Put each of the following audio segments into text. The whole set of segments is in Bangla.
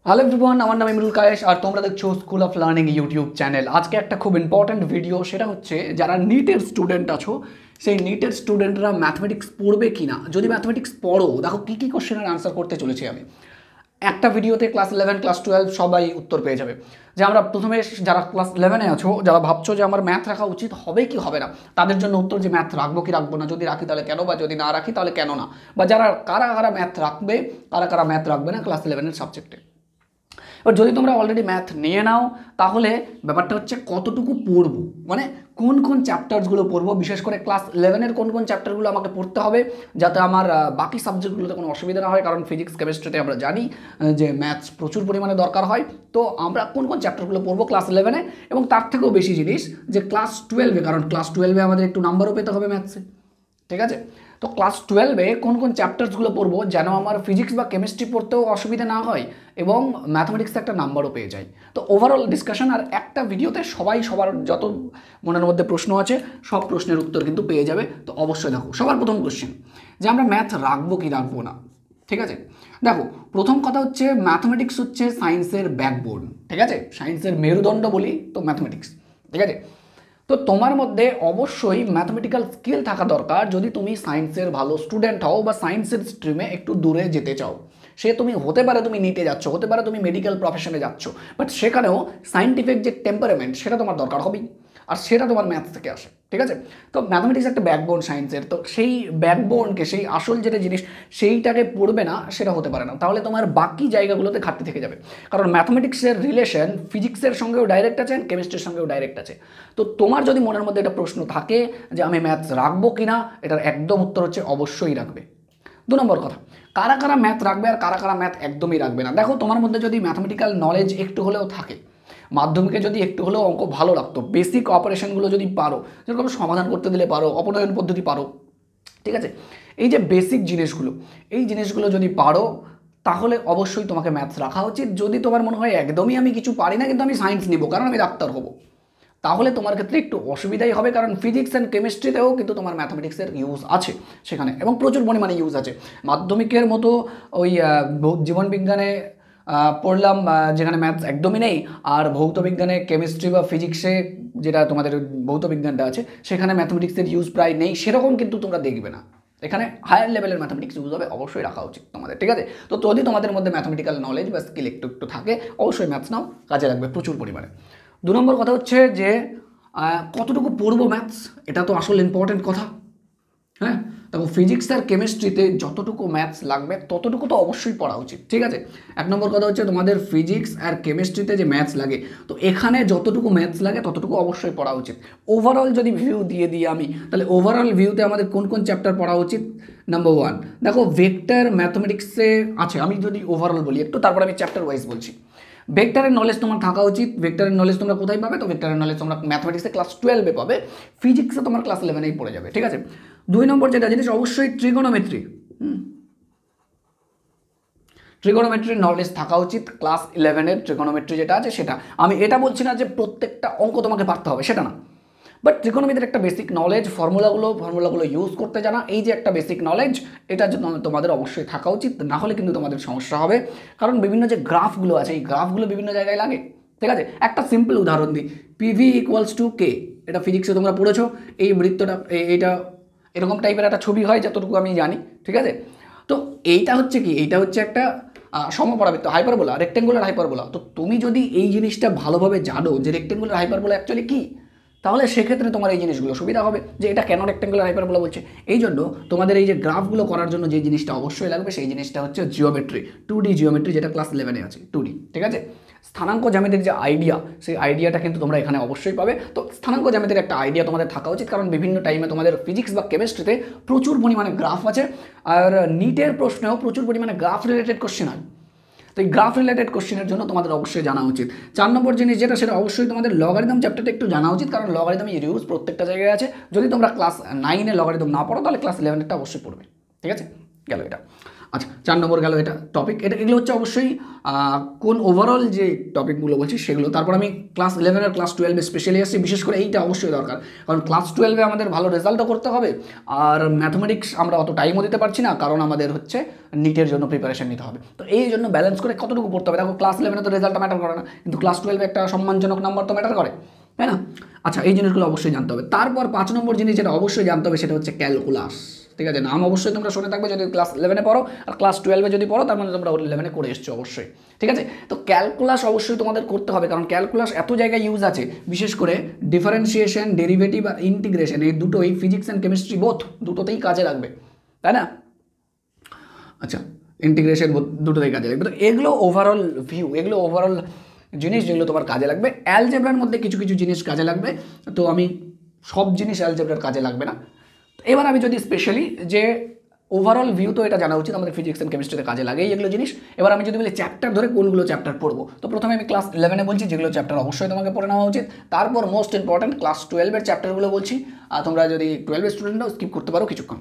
হ্যালো এভরিওয়ান, আমার নাম ইমরুল কায়েস আর তোমরা দেখছো school of learning YouTube channel. আজকে একটা খুব ইম্পর্ট্যান্ট ভিডিও, সেটা হচ্ছে যারা নিটের স্টুডেন্ট আছো সেই নিটের স্টুডেন্টরা ম্যাথমেটিক্স পড়বে কি না। যদি ম্যাথমেটিক্স পড়ো, দেখো কী কী কোশ্চেনের আনসার করতে চলেছি আমি। একটা ভিডিওতে ক্লাস 11 ক্লাস 12 সবাই উত্তর পেয়ে যাবে। যে আমরা প্রথমে যারা ক্লাস 11-এ আছো, যারা ভাবছো যে আমার ম্যাথ রাখা উচিত হবে কি হবে না, তাদের জন্য উত্তর যে ম্যাথ রাখবো কি রাখবো না, যদি রাখি তাহলে কেন, বা যদি না রাখি তাহলে কেন না, বা যারা কারা কারা ম্যাথ রাখবে কারা কারা ম্যাথ রাখবে না ক্লাস 11-এর সাবজেক্টে। এবার যদি তোমরা অলরেডি ম্যাথ নিয়ে নাও, তাহলে ব্যাপারটা হচ্ছে কতটুকু পড়বো, মানে কোন কোন চ্যাপ্টার্সগুলো পড়বো, বিশেষ করে ক্লাস 11-এর কোন কোন চ্যাপ্টারগুলো আমাকে পড়তে হবে যাতে আমার বাকি সাবজেক্টগুলোতে কোনো অসুবিধা না হয়। কারণ ফিজিক্স কেমিস্ট্রিতে আমরা জানি যে ম্যাথস প্রচুর পরিমাণে দরকার হয়। তো আমরা কোন কোন চ্যাপ্টারগুলো পড়বো ক্লাস 11-এ, এবং তার থেকেও বেশি জিনিস যে ক্লাস 12-এ, কারণ ক্লাস 12-এ আমাদের একটু নাম্বারও পেতে হবে ম্যাথসে, ঠিক আছে। তো ক্লাস 12-এ কোন কোন চ্যাপ্টার্সগুলো পড়বো যেন আমার ফিজিক্স বা কেমিস্ট্রি পড়তেও অসুবিধা না হয় এবং ম্যাথমেটিক্সে একটা নাম্বারও পেয়ে যায়। তো ওভারঅল ডিসকাশন আর একটা ভিডিওতে সবাই সবার যত মনের মধ্যে প্রশ্ন আছে সব প্রশ্নের উত্তর কিন্তু পেয়ে যাবে। তো অবশ্যই দেখো, সবার প্রথম কোশ্চেন যে আমরা ম্যাথ রাখবো কি রাখবো না, ঠিক আছে। দেখো, প্রথম কথা হচ্ছে ম্যাথমেটিক্স হচ্ছে সায়েন্সের ব্যাকবোন, ঠিক আছে। সায়েন্সের মেরুদণ্ড বলি তো ম্যাথমেটিক্স, ঠিক আছে। তো তোমার মধ্যে অবশ্যই ম্যাথমেটিক্যাল স্কিল থাকা দরকার যদি তুমি সায়েন্সের ভালো স্টুডেন্ট হও বা সায়েন্সের স্ট্রিমে একটু দূরে যেতে চাও। সে তুমি হতে পারে তুমি নিটে যাচ্ছ, হতে পারে তুমি মেডিকেল প্রফেশনে যাচ্ছ, বাট সেখানেও সায়েন্টিফিক যে টেম্পারামেন্ট সেটা তোমার দরকার হবেই, আর সেটা তোমার ম্যাথ থেকে আসে, ঠিক আছে। তো ম্যাথমেটিক্স একটা ব্যাকবোন সায়েন্সের, তো সেই ব্যাকবোনকে, সেই আসল যেটা জিনিস সেইটাকে পড়বে না সেটা হতে পারে না, তাহলে তোমার বাকি জায়গাগুলোতে ঘাটতি থেকে যাবে। কারণ ম্যাথমেটিক্সের রিলেশন ফিজিক্সের সঙ্গেও ডাইরেক্ট আছে, কেমিস্ট্রির সঙ্গেও ডাইরেক্ট আছে। তো তোমার যদি মনের মধ্যে একটা প্রশ্ন থাকে যে আমি ম্যাথস রাখবো কি না, এটার একদম উত্তর হচ্ছে অবশ্যই রাখবে। 2 নম্বর কথা, কারা কারা ম্যাথ রাখবে আর কারা কারা ম্যাথ একদমই রাখবে না। দেখো, তোমার মধ্যে যদি ম্যাথমেটিক্যাল নলেজ একটু হলেও থাকে, মাধ্যমিকে যদি একটু হলেও অঙ্ক ভালো লাগতো, বেসিক অপারেশনগুলো যদি পারো, যেরকম সমাধান করতে দিলে পারো, অপনয়ন পদ্ধতি পারো, ঠিক আছে, এই যে বেসিক জিনিসগুলো, এই জিনিসগুলো যদি পারো তাহলে অবশ্যই তোমাকে ম্যাথস রাখা উচিত। যদি তোমার মনে হয় একদমই আমি কিছু পারি না কিন্তু আমি সায়েন্স নিব কারণ আমি ডাক্তার হব, তাহলে তোমার ক্ষেত্রে একটু অসুবিধাই হবে। কারণ ফিজিক্স অ্যান্ড কেমিস্ট্রিতেও কিন্তু তোমার ম্যাথমেটিক্সের ইউজ আছে সেখানে, এবং প্রচুর পরিমাণে ইউজ আছে। মাধ্যমিকের মতো ওই জীবনবিজ্ঞানে পড়লাম যেখানে ম্যাথস একদমই নেই, আর ভৌতবিজ্ঞানে কেমিস্ট্রি বা ফিজিক্সে যেটা তোমাদের ভৌতবিজ্ঞানটা আছে সেখানে ম্যাথমেটিক্সের ইউজ প্রায় নেই, সেরকম কিন্তু তোমরা দেখবে না। এখানে হায়ার লেভেলের ম্যাথমেটিক্স ইউজ হবে, অবশ্যই রাখা উচিত তোমাদের, ঠিক আছে। তো যদি তোমাদের মধ্যে ম্যাথমেটিক্যাল নলেজ বা স্কিল একটু একটু থাকে, অবশ্যই ম্যাথস নাও, কাজে লাগবে প্রচুর পরিমাণে। 2 নম্বর কথা হচ্ছে যে কতটুকু পড়বো ম্যাথস, এটা তো আসল ইম্পর্টেন্ট কথা। হ্যাঁ, দেখো, ফিজিক্স আর কেমিস্ট্রিতে যতটুকু ম্যাথস লাগবে ততটুকু তো অবশ্যই পড়া উচিত, ঠিক আছে। 1 নম্বর কথা হচ্ছে তোমাদের ফিজিক্স আর কেমিস্ট্রিতে যে ম্যাথস লাগে, তো এখানে যতটুকু ম্যাথস লাগে ততটুকু অবশ্যই পড়া উচিত। ওভারঅল যদি ভিউ দিয়ে দিই আমি, তাহলে ওভারঅল ভিউতে আমাদের কোন কোন চ্যাপ্টার পড়া উচিত। নাম্বার 1, দেখো ভেক্টর ম্যাথমেটিক্সে আছে, আমি যদি ওভারঅল বলি একটু, তারপর আমি চ্যাপ্টার ওয়াইজ বলছি। ভেক্টরের নলেজ তোমার থাকা উচিত। ভেক্টরের নলেজ তোমরা কোথায় পাবে? তো ভেক্টরের নলেজ তোমরা ম্যাথমেটিক্সে ক্লাস 12-এ পাবে, ফিজিক্সে তোমার ক্লাস 11-এই পড়ে যাবে, ঠিক আছে। 2 নম্বর যেটা জিনিস, অবশ্যই ট্রিগোনোমেট্রি, ট্রিগোনোমেট্রির নলেজ থাকা উচিত। ক্লাস 11-এর ট্রিগোনোমেট্রি যেটা আছে সেটা, আমি এটা বলছি না যে প্রত্যেকটা অঙ্ক তোমাকে পারতে হবে, সেটা না, বাট ট্রিগোনোমেট্রির একটা বেসিক নলেজ, ফর্মুলাগুলো ইউজ করতে জানা, এই যে একটা বেসিক নলেজ, এটা তোমাদের অবশ্যই থাকা উচিত। না হলে কিন্তু তোমাদের সমস্যা হবে। কারণ বিভিন্ন যে গ্রাফগুলো আছে, এই গ্রাফগুলো বিভিন্ন জায়গায় লাগে, ঠিক আছে। একটা সিম্পল উদাহরণ দিই, পিভি ইকুয়ালস টু কে, এটা ফিজিক্সে তোমরা পড়েছো। এই বৃত্তটা, এইটা এরকম টাইপের একটা ছবি হয় যতটুকু আমি জানি, ঠিক আছে। তো এইটা হচ্ছে কি, এইটা হচ্ছে একটা সমপরাবৃত্ত, হাইপারবোলা, রেক্টেঙ্গুলার হাইপারবোলা। তো তুমি যদি এই জিনিসটা ভালোভাবে জানো যে রেক্টেঙ্গুলার হাইপারবোলা অ্যাকচুয়ালি কী, তাহলে সেক্ষেত্রে তোমার এই জিনিসগুলো সুবিধা হবে যে এটা কেন রেক্টেঙ্গুলার হাইপারবোলা বলছে। এই জন্য তোমাদের এই যে গ্রাফগুলো করার জন্য যে জিনিসটা অবশ্যই লাগবে সেই জিনিসটা হচ্ছে জিওমেট্রি, 2D জিওমেট্রি, যেটা ক্লাস 11-এ আছে 2D, ঠিক আছে। স্থানাঙ্ক জ্যামিতির যে আইডিয়া, সেই আইডিয়াটা কিন্তু তোমরা এখানে অবশ্যই পাবে। তো স্থানাঙ্ক জ্যামিতির একটা আইডিয়া তোমাদের থাকা উচিত, কারণ বিভিন্ন টাইমে তোমাদের ফিজিক্স বা কেমিস্ট্রিতে প্রচুর পরিমাণে গ্রাফ আছে, আর নিটের প্রশ্নেও প্রচুর পরিমাণে গ্রাফ রিলেটেড কোশ্চেন হয়। তো এই গ্রাফ রিলেটেড কোশ্চেনের জন্য তোমাদের অবশ্যই জানা উচিত। 4 নম্বর জিনিস যেটা, সেটা অবশ্যই তোমাদের লগারিদম চ্যাপ্টারটা একটু জানা উচিত, কারণ লগারিদম ইউজ প্রত্যেকটা জায়গায় আছে। যদি তোমরা ক্লাস 9-এ লগারিদম না পড়ো তাহলে ক্লাস 11-এরটা অবশ্যই পড়বে, ঠিক আছে, গেল এটা। আচ্ছা 4 নম্বর গেল এটা টপিক, এগুলো হচ্ছে অবশ্যই কোন ওভারঅল যে টপিকগুলো বলছি সেগুলো। তারপর আমি ক্লাস 11 আর ক্লাস 12 স্পেশালি আসছি, বিশেষ করে এইটা অবশ্যই দরকার, কারণ ক্লাস 12 আমাদের ভালো রেজাল্টও করতে হবে, আর ম্যাথমেটিক্স আমরা অত টাইমও দিতে পারছি না, কারণ আমাদের হচ্ছে নিটের জন্য প্রিপারেশন নিতে হবে। তো এই জন্য ব্যালেন্স করে কতটুকু পড়তে হবে। দেখো ক্লাস 11 তো রেজাল্টটা ম্যাটার করে না, কিন্তু ক্লাস 12 একটা সম্মানজনক নাম্বার তো ম্যাটার করে, তাই না? আচ্ছা এই জিনিসগুলো অবশ্যই জানতে হবে। তারপর 5 নম্বর জিনিস যেটা অবশ্যই জানতে হবে সেটা হচ্ছে ক্যালকুলাস। ঠিক আছে, নাম অবশ্যই তোমরা শুনে থাকবে যদি ক্লাস 11 পড়ো, আর ক্লাস 12 যদি পড়ো তার মানে তোমরা 11 করে এসছো অবশ্যই। ঠিক আছে, তো ক্যালকুলাস অবশ্যই তোমাদের করতে হবে, কারণ ক্যালকুলাস এত জায়গায় ইউজ আছে, বিশেষ করে ডিফারেন্সিয়েশন, ডেরিভেটিভ আর ইন্টিগ্রেশন, এই দুটোই ফিজিক্স অ্যান্ড কেমিস্ট্রি দুটোতেই কাজে লাগবে, তাই না? আচ্ছা ইন্টিগ্রেশন দুটোতেই কাজে লাগবে। তো এগুলো ওভারঅল ভিউ, এগুলো ওভারঅল জিনিস যেগুলো তোমার কাজে লাগবে। অ্যালজেব্রার মধ্যে কিছু কিছু জিনিস কাজে লাগবে, তো আমি সব জিনিস অ্যালজেব্রার কাজে লাগবে না। এবার আমি যদি স্পেশালি যে ওভারঅল ভিউ, তো এটা জানা উচিত আমাদের ফিজিক্স অ্যান্ড কেমিস্ট্রিতে কাজে লাগেই এগুলো জিনিস। এবার আমি যদি বলি চ্যাপ্টার ধরে কোনগুলো চ্যাপ্টার পড়বো, তো প্রথমে আমি ক্লাস 11 বলছি যেগুলো চ্যাপ্টার অবশ্যই তোমাকে পড়ে নেওয়া উচিত। তারপর মোস্ট ইম্পর্ট্যান্ট ক্লাস 12 চ্যাপ্টারগুলো বলছি, আর তোমরা যদি 12 স্টুডেন্টও স্কিপ করতে পারো কিছুক্ষণ।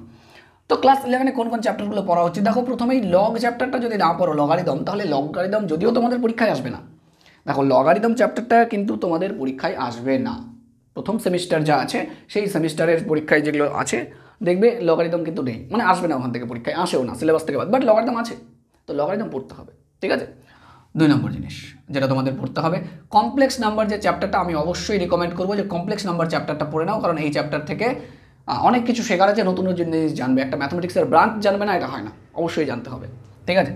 তো ক্লাস 11 কোন কোন চ্যাপ্টারগুলো পড়া উচিত, দেখো প্রথমেই লগ চ্যাপ্টারটা যদি না পড়ো, লগারিদম, তাহলে লগারিদম যদিও তোমাদের পরীক্ষায় আসবে না, দেখো লগারিদম চ্যাপ্টারটা কিন্তু তোমাদের পরীক্ষায় আসবে না। প্রথম সেমিস্টার যা আছে সেই সেমিস্টারের পরীক্ষায় যেগুলো আছে দেখবে লগারিদম কিন্তু নেই, মানে আসবে না ওখান থেকে, পরীক্ষায় আসেও না সিলেবাস থেকে বাদ, বাট লগারিদম আছে, তো লগারিদম পড়তে হবে। ঠিক আছে, 2 নম্বর জিনিস যেটা তোমাদের পড়তে হবে, কমপ্লেক্স নাম্বার যে চ্যাপ্টারটা, আমি অবশ্যই রিকমেন্ড করবো যে কমপ্লেক্স নাম্বার চ্যাপ্টারটা পড়ে নাও, কারণ এই চ্যাপ্টার থেকে অনেক কিছু শেখার আছে, নতুন নতুন জিনিস জানবে। একটা ম্যাথমেটিক্সের ব্রাঞ্চ জানবে না এটা হয় না, অবশ্যই জানতে হবে। ঠিক আছে,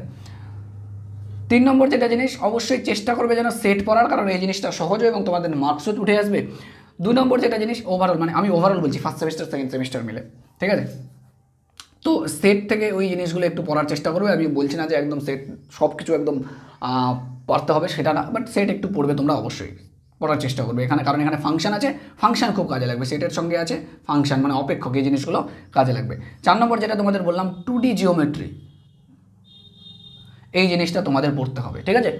3 নম্বর যেটা জিনিস অবশ্যই চেষ্টা করবে যেন সেট পড়ার, কারণ এই জিনিসটা সহজ এবং তোমাদের মার্কসও উঠে আসবে। 2 নম্বর যেটা জিনিস ওভারঅল, মানে আমি ওভারঅল বলছি ফার্স্ট সেমিস্টার সেকেন্ড সেমিস্টার মিলে, ঠিক আছে? তো সেট থেকে ওই জিনিসগুলো একটু পড়ার চেষ্টা করবে। আমি বলছি না যে একদম সেট সব কিছু একদম পড়তে হবে সেটা না, বাট সেট একটু পড়বে তোমরা, অবশ্যই পড়ার চেষ্টা করবে এখানে, কারণ এখানে ফাংশন আছে, ফাংশন খুব কাজে লাগবে, সেটের সঙ্গে আছে ফাংশন মানে অপেক্ষক, এই জিনিসগুলো কাজে লাগবে। 4 নম্বর যেটা তোমাদের বললাম 2D জিওমেট্রি, এই জিনিসটা তোমাদের পড়তে হবে। ঠিক আছে,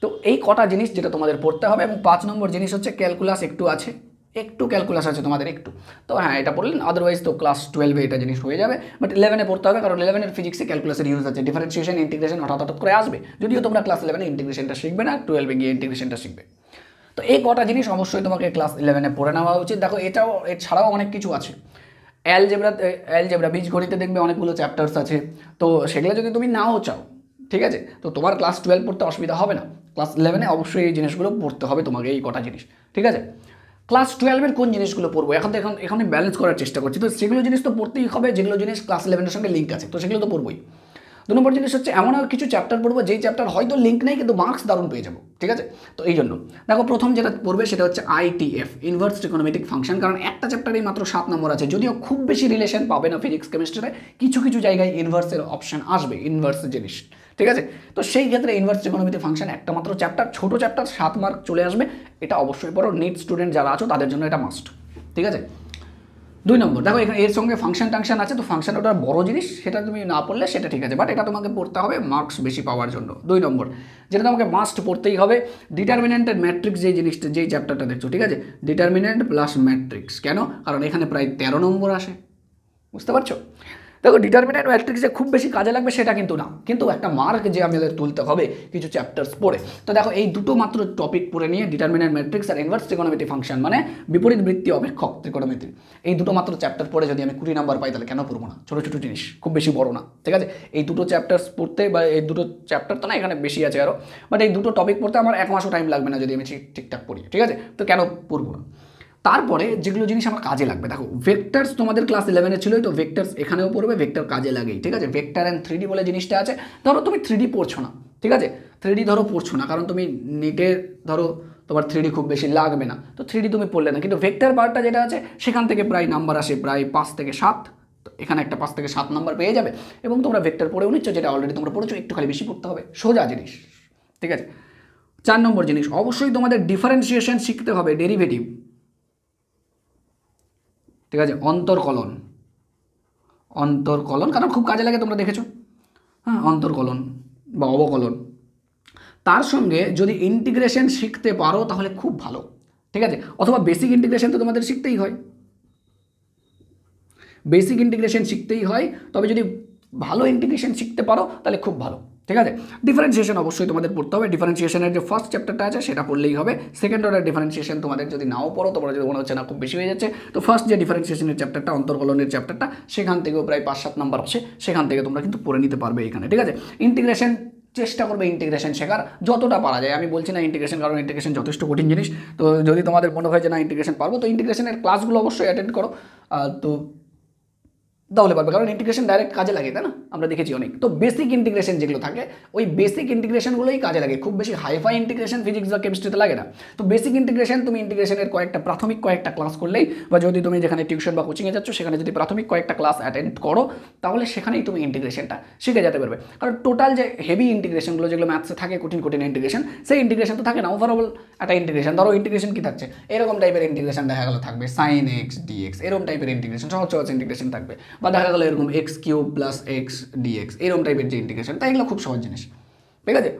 তো এই কটা জিনিস যেটা তোমাদের পড়তে হবে। এবং 5 নম্বর জিনিস হচ্ছে ক্যালকুলাস, একটু ক্যালকুলাস আছে তোমাদের একটু, তো হ্যাঁ এটা পড়লেন, আদারওয়াইজ তো ক্লাস 12 এটা জিনিস হয়ে যাবে, বাট 11 পড়তে হবে, কারণ 11 ফিজিক্সে ক্যালকুলাসের ইউজ আছে, ডিফারেন্সিয়েশন ইন্টিগ্রেশন হঠাৎ করে আসবে, যদিও তোমরা ক্লাস 11 ইন্টিগ্রেশনটা শিখবে না, 12 গিয়ে ইন্টিগ্রেশনটা শিখবে। তো এই কটা জিনিস অবশ্যই তোমাকে ক্লাস 11 পড়ে নেওয়া উচিত। দেখো এছাড়াও অনেক কিছু আছে, অ্যালজেব্রা বীজগণিতে দেখবে অনেকগুলো চ্যাপ্টার্স আছে, তো সেগুলো যদি তুমি নাও চাও, ঠিক আছে, তো তোমার ক্লাস 12 পড়তে অসুবিধা হবে না, ক্লাস 11 অবশ্যই এই জিনিসগুলো পড়তে হবে তোমাকে, এই কটা জিনিস। ঠিক আছে, ক্লাস 12 কোন জিনিসগুলো পড়বো এখানে ব্যালেন্স করার চেষ্টা করছি, তো সেগুলো জিনিস তো পড়তেই হবে যেগুলো জিনিস ক্লাস 11 সঙ্গে লিঙ্ক আছে, তো সেগুলো তো পড়বোই। 2 নম্বর জিনিস হচ্ছে এমন কিছু চ্যাপ্টার পড়বো যেই চ্যাপ্টার হয়তো লিঙ্ক নেই কিন্তু মার্কস দারুণ পেয়ে যাবো। ঠিক আছে, তো এই জন্য দেখো প্রথম যেটা পড়বে সেটা হচ্ছে ITF, ইনভার্স ট্রিগোনোমেট্রিক ফাংশন, কারণ একটা চ্যাপ্টারেই মাত্র 7 নম্বর আছে, যদিও খুব বেশি রিলেশন পাবে না ফিজিক্স কেমিস্ট্রিতে, কিছু কিছু জায়গায় ইনভার্সের অপশন আসবে, ইনভার্স জিনিস। ঠিক আছে, তো সেই ক্ষেত্রে ইনভার্স ট্রিগোনোমেট্রিক ফাংশন একটা মাত্র চ্যাপ্টার, ছোট চ্যাপ্টার, 7 মার্ক চলে আসবে, এটা অবশ্যই পড়ো, নিট স্টুডেন্ট যারা আছো তাদের জন্য এটা মাস্ট। ঠিক আছে, 2 নম্বর দেখো এখানে এর সঙ্গে ফাংশন টাংশন আছে, তো ফাংশন ওটা বড় জিনিস, সেটা তুমি না পড়লে সেটা ঠিক আছে, বাট এটা তোমাকে পড়তে হবে মার্কস বেশি পাওয়ার জন্য। 2 নম্বর যেটা তোমাকে মাস্ট পড়তেই হবে, ডিটারমিনেন্টের ম্যাট্রিক্স, যেই জিনিসটা যেই চ্যাপ্টারটা দেখছো, ঠিক আছে, ডিটারমিনেন্ট প্লাস ম্যাট্রিক্স, কেন, কারণ এখানে প্রায় 13 নম্বর আসে, বুঝতে পারছো? দেখো ডিটারমিনেন্ট ম্যাট্রিক্সে খুব বেশি কাজে লাগবে সেটা কিন্তু না, কিন্তু একটা মার্ক যে আমাদের তুলতে হবে কিছু চ্যাপ্টার্স পড়ে, তো দেখো এই দুটো মাত্র টপিক পড়ে নিয়ে ডিটারমিনেন্ট ম্যাট্রিক্স আর ইনভার্স ট্রিগোনোমেট্রিক ফাংশন মানে বিপরীত বৃত্তীয় অপেক্ষক ত্রিকোণমিতি, এই দুটো মাত্র চ্যাপ্টার পড়ে যদি আমি 20 নাম্বার পাই তাহলে কেন পড়বো না, ছোটো ছোটো জিনিস খুব বেশি বড় না। ঠিক আছে, এই দুটো চ্যাপ্টার্স পড়তে, বা এই দুটো চ্যাপ্টার তো না, এখানে বেশি আছে আরও, বাট এই দুটো টপিক পড়তে আমার 1 মাসও টাইম লাগবে না যদি আমি ঠিকঠাক পড়ি। ঠিক আছে, তো কেন পড়বো না। তারপরে যেগুলো জিনিস আমার কাজে লাগবে, দেখো ভেক্টরস তোমাদের ক্লাস 11 ছিলই, তো ভেক্টরস এখানেও পড়বে, ভেক্টর কাজে লাগেই। ঠিক আছে, ভেক্টর অ্যান্ড 3D বলে জিনিসটা আছে, ধরো তুমি 3D পড়ছো না, ঠিক আছে, 3D ধরো পড়ছো না, কারণ তুমি নিটে ধরো তোমার 3D খুব বেশি লাগবে না, তো 3D তুমি পড়লে না, কিন্তু ভেক্টর পার্টটা যেটা আছে সেখান থেকে প্রায় নাম্বার আসে প্রায় 5 থেকে 7, তো এখানে একটা 5 থেকে 7 নাম্বার পেয়ে যাবে, এবং তোমরা ভেক্টর পড়েও নিচ্ছ, যেটা অলরেডি তোমরা পড়েছো, একটু খালি বেশি পড়তে হবে, সোজা জিনিস। ঠিক আছে, 4 নম্বর জিনিস অবশ্যই তোমাদের ডিফারেন্সিয়েশন শিখতে হবে, ডেরিভেটিভ, ঠিক আছে, অন্তর্কলন, কারণ খুব কাজে লাগে, তোমরা দেখেছো, হ্যাঁ, অন্তর্কলন বা অবকলন, তার সঙ্গে যদি ইন্টিগ্রেশন শিখতে পারো তাহলে খুব ভালো। ঠিক আছে, অথবা বেসিক ইন্টিগ্রেশন তো তোমাদের শিখতেই হয়, তবে যদি ভালো ইন্টিগ্রেশন শিখতে পারো তাহলে খুব ভালো, ঠিক আছে। ডিফারেন্সিয়েশন অবশ্যই তোমাদের পড়তে হবে। ডিফারেন্সিয়েশনের যে ফার্স্ট চ্যাপ্টারটা আছে সেটা পড়লেই হবে। সেকেন্ড অর্ডার ডিফারেন্সিয়েশন তোমাদের যদি নাও পড়ো, তোমরা যদি মনে হচ্ছে না খুব বেশি হয়ে যাচ্ছে, তো ফার্স্ট যে ডিফারেন্সিয়েশনের চ্যাপ্টারটা, অন্তর্কলনের চ্যাপ্টারটা, সেখান থেকেও প্রায় 5-7 নাম্বার আছে, সেখান থেকে তোমরা কিন্তু পড়ে নিতে পারবে এখানে, ঠিক আছে। ইন্টিগ্রেশন চেষ্টা করবে ইন্টিগ্রেশন শেখার যতটা পারা যায়। আমি বলছি না ইন্টিগ্রেশন, কারণ ইন্টিগ্রেশন যথেষ্ট কঠিন জিনিস। তো যদি তোমাদের মনে হয় যে না ইন্টিগ্রেশন পারবো, তো ইন্টিগ্রেশনের ক্লাসগুলো অবশ্যই অ্যাটেন্ড করো, তো তাহলে পারবে। কারণ ইন্টিগ্রেশন ডাইরেক্ট কাজে লাগে, তাই না, আমরা দেখেছি অনেক। তো বেসিক ইন্টিগ্রেশন যেগুলো থাকে ওই বেসিক ইন্টিগ্রেশনগুলোই কাজে লাগে, খুব বেশি হাইফাই ইন্টিগ্রেশন ফিজিক্স বা কেমিস্ট্রিতে লাগে না। তো বেসিক ইন্টিগ্রেশন তুমি ইন্টিগ্রেশনের প্রাথমিক কয়েকটা ক্লাস করলেই, বা যদি তুমি যেখানে টিউশন বা কোচিংয়ে যাচ্ছ সেখানে যদি প্রাথমিক কয়েকটা ক্লাস অ্যাটেন্ড করো, তাহলে সেখানেই তুমি ইন্টিগ্রেশনটা শিখে যেতে পারবে। কারণ টোটাল যে হেভি ইন্টিগ্রেশনগুলো যেগুলো ম্যাথসে থাকে, কঠিন কঠিন ইন্টিগ্রেশন, সেই ইন্টিগ্রেশন তো থাকে না। ওভারঅল একটা ইন্টিগ্রেশন, ধরো ইন্টিগ্রেশন কি থাকছে, এরকম টাইপের ইন্টিগ্রেশন দেখা গেলো থাকবে sin x dx, এরকম টাইপের ইন্টিগ্রেশন, সহজ সহজ ইন্টিগ্রেশন থাকবে। বা দেখা গেলো এরকম x³ + x dx, এরকম টাইপের যে ইন্টিগ্রেশন, তাই এগুলো খুব সহজ জিনিস, ঠিক আছে।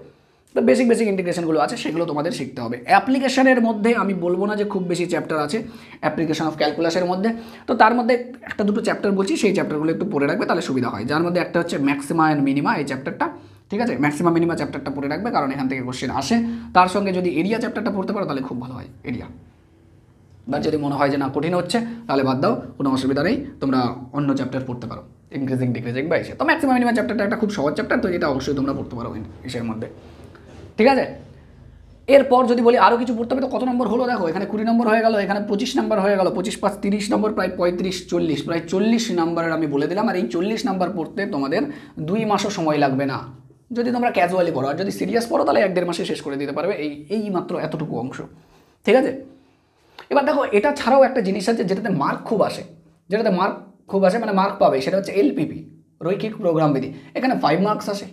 তো বেসিক ইন্টিগ্রেশনগুলো আছে, সেগুলো তোমাদের শিখতে হবে। অ্যাপ্লিকেশনের মধ্যে আমি বলবো না যে খুব বেশি চ্যাপ্টার আছে অ্যাপ্লিকেশন অফ ক্যালকুলাসের মধ্যে, তো তার মধ্যে একটা দুটো চ্যাপ্টার বলছি, সেই চ্যাপ্টারগুলো একটু পড়ে রাখবে, তাহলে সুবিধা হয়। যার মধ্যে একটা হচ্ছে ম্যাক্সিমা অ্যান্ড মিনিমা, এই চ্যাপ্টারটা, ঠিক আছে। ম্যাক্সিমা মিনিমা চ্যাপ্টারটা পড়ে রাখবে, কারণ এখান থেকে কোশ্চেন আসে। তার সঙ্গে যদি এরিয়া চ্যাপ্টারটা পড়তে পারো তাহলে খুব ভালো হয়, এরিয়া। বা যদি মনে হয় যে না কঠিন হচ্ছে, তাহলে বাদ দাও, কোনো অসুবিধা নেই, তোমরা অন্য চ্যাপ্টার পড়তে পারো, ইনক্রিজিং ডিক্রিজিং বা এসে। তো ম্যাক্সিমাম মিনিমাম চ্যাপ্টারটা একটা খুব সহজ চ্যাপ্টার, তো এটা অবশ্যই তোমরা পড়তে পারো এসের মধ্যে, ঠিক আছে। এরপর যদি বলি আরও কিছু পড়তে হবে, তো কত নম্বর হলো দেখো, এখানে 20 নম্বর হয়ে গেল, এখানে 25 নম্বর হয়ে গেল, 25 + 5 = 30 নম্বর, প্রায় 35-40, প্রায় 40 নম্বরের আমি বলে দিলাম। আর এই 40 নম্বর পড়তে তোমাদের 2 মাসও সময় লাগবে না, যদি তোমরা ক্যাজুয়ালি পড়ো। আর যদি সিরিয়াস পড়ো তাহলে 1-1.5 মাসে শেষ করে দিতে পারবে এই মাত্র এতটুকু অংশ, ঠিক আছে। এবার দেখো এটা ছাড়াও একটা জিনিস আছে যেটাতে মার্ক খুব আসে, মানে মার্ক পাবে, সেটা হচ্ছে এলপিপি, রৈখিক প্রোগ্রামবিধি। এখানে 5 মার্কস আসে,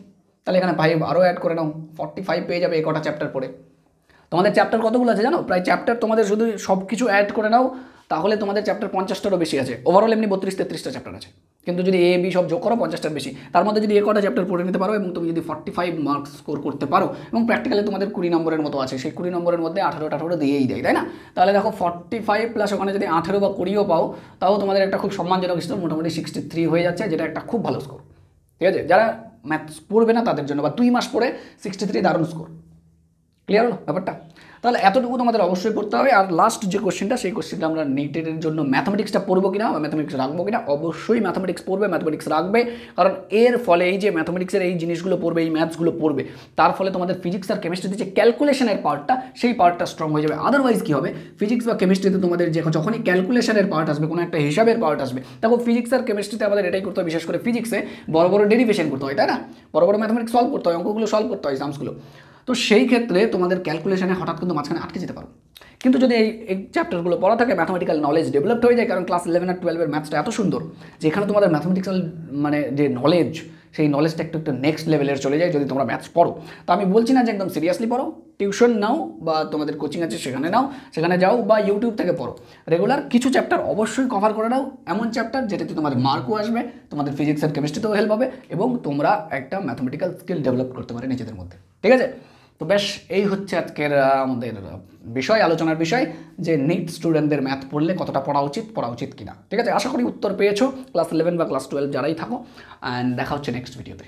তাহলে এখানে 5 আরও অ্যাড করে নাও, 45 পেয়ে যাবে কটা চ্যাপ্টার পড়ে। তোমাদের চ্যাপ্টার কতগুলো আছে জানো? প্রায় চ্যাপ্টার তোমাদের শুধু সব কিছু অ্যাড করে নাও তাহলে তোমাদের চ্যাপ্টার 50টারও বেশি আছে। ওভারঅল এমনি 32-33টা চ্যাপ্টার আছে, কিন্তু যদি এ বি সব যোগ করো 50টার বেশি। তার মধ্যে যদি কটা চ্যাপ্টার পড়ে নিতে পারো এবং তুমি যদি 45 মার্কস স্কোর করতে পারো, এবং প্র্যাকটিক্যালি তোমাদের 20 নম্বরের মতো আছে, সেই 20 নম্বরের মধ্যে 18 দিয়েই দেয়, তাই না? তাহলে দেখো 45 প্লাস ওখানে যদি 18 বা 20ও পাও, তাও তোমাদের একটা খুব সম্মানজনক স্কোর, মোটামুটি 63 হয়ে যাচ্ছে, যেটা একটা খুব ভালো স্কোর, ঠিক আছে। যারা ম্যাথস পড়বে না তাদের জন্য, বা 2 মাস পড়ে 63 দারুণ স্কোর। ক্লিয়ার হলো ব্যাপারটা? তাহলে এতটুকু তোমাদের অবশ্যই পড়তে হবে। আর লাস্ট যে কোশ্চেনটা, সেই কোশ্চেনটা আমরা নিটের জন্য ম্যাথমেটিক্সটা পড়বো কিনা বা ম্যাথমেটিক্স রাখবো কিনা, অবশ্যই ম্যাথমেটিক্স পড়বে, ম্যাথমেটিক্স রাখবে। কারণ এর ফলে এই যে ম্যাথমেটিক্সের এই জিনিসগুলো পড়বে, এই ম্যাথসগুলো পড়বে, তার ফলে তোমাদের ফিজিক্স আর কেমিস্ট্রিতে যে ক্যালকুলেশনের পার্টটা, সেই পার্টটা স্ট্রং হয়ে যাবে। আদারওয়াইজ কী হবে, ফিজিক্স বা কেমিস্ট্রিতে তোমাদের যখনই ক্যালকুলেশনের পার্ট আসবে, কোনো একটা হিসাবের পার্ট আসবে, তখন ফিজিক্স আর কেমিস্ট্রিতে আমাদের এটাই করতে হয়, বিশেষ করে ফিজিক্সে বড় বড় ডেরিভেশন করতে হয়, তাই না? বড় বড় ম্যাথমেটিক্স সলভ করতে হয়, অঙ্কগুলো সলভ করতে হয়, সামসগুলো। তো সেই ক্ষেত্রে তোমাদের ক্যালকুলেশনে হঠাৎ কিন্তু মাঝখানে আটকে যেতে পারো। কিন্তু যদি এই চ্যাপ্টারগুলো পড়া থাকে, ম্যাথমেটিক্যাল নলেজ ডেভেলপড হয়ে যায়। কারণ ক্লাস 11 আর 12-এর ম্যাথসটা এত সুন্দর যে এখানে তোমাদের ম্যাথমেটিক্যাল মানে যে নলেজ, সেই নলেজটা একটু নেক্সট লেভেলের চলে যায় যদি তোমরা ম্যাথস পড়ো। তো আমি বলছি না যে একদম সিরিয়াসলি পড়ো, টিউশন নাও বা তোমাদের কোচিং আছে সেখানে নাও, সেখানে যাও, বা ইউটিউব থেকে পড়ো। রেগুলার কিছু চ্যাপ্টার অবশ্যই কভার করে নাও, এমন চ্যাপ্টার যেটাতে তোমাদের মার্কও আসবে, তোমাদের ফিজিক্স আর কেমিস্ট্রিতেও হেল্প হবে, এবং তোমরা একটা ম্যাথমেটিক্যাল স্কিল ডেভেলপ করতে পারে নিজেদের মধ্যে, ঠিক আছে। তো বেশ, এই হচ্ছে আজকের আমাদের আলোচনার বিষয়, যে নিট স্টুডেন্টদের ম্যাথ পড়লে কতটা পড়া উচিত কিনা, ঠিক আছে। আশা করি উত্তর পেয়েছো ক্লাস 11 বা ক্লাস 12 যারাই থাকো। অ্যান্ড দেখা হচ্ছে নেক্সট ভিডিওতে।